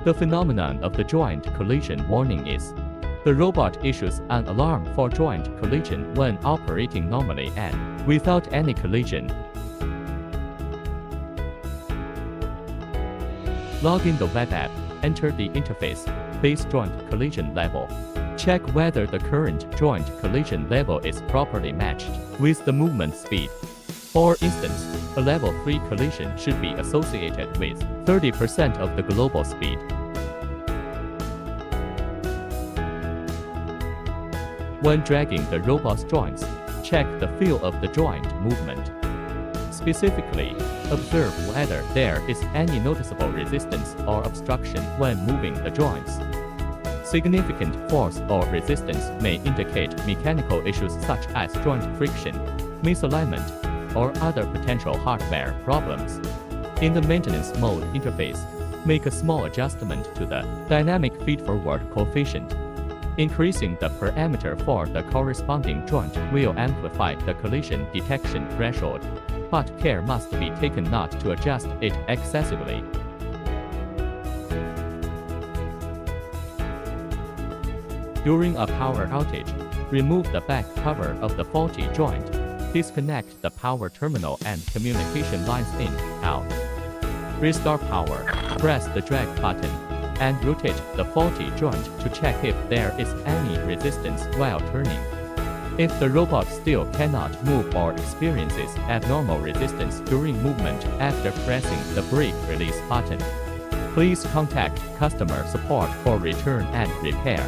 The phenomenon of the joint collision warning is the robot issues an alarm for joint collision when operating normally and without any collision. Log in the web app, enter the interface, base joint collision level. Check whether the current joint collision level is properly matched with the movement speed. For instance, a level 3 collision should be associated with 30% of the global speed. When dragging the robot's joints, check the feel of the joint movement. Specifically, observe whether there is any noticeable resistance or obstruction when moving the joints. Significant force or resistance may indicate mechanical issues such as joint friction, misalignment, or other potential hardware problems. In the maintenance mode interface, make a small adjustment to the dynamic feed-forward coefficient. Increasing the parameter for the corresponding joint will amplify the collision detection threshold, but care must be taken not to adjust it excessively. During a power outage, remove the back cover of the faulty joint. Disconnect the power terminal and communication lines in, out. Restore power. Press the drag button and rotate the faulty joint to check if there is any resistance while turning. If the robot still cannot move or experiences abnormal resistance during movement after pressing the brake release button, please contact customer support for return and repair.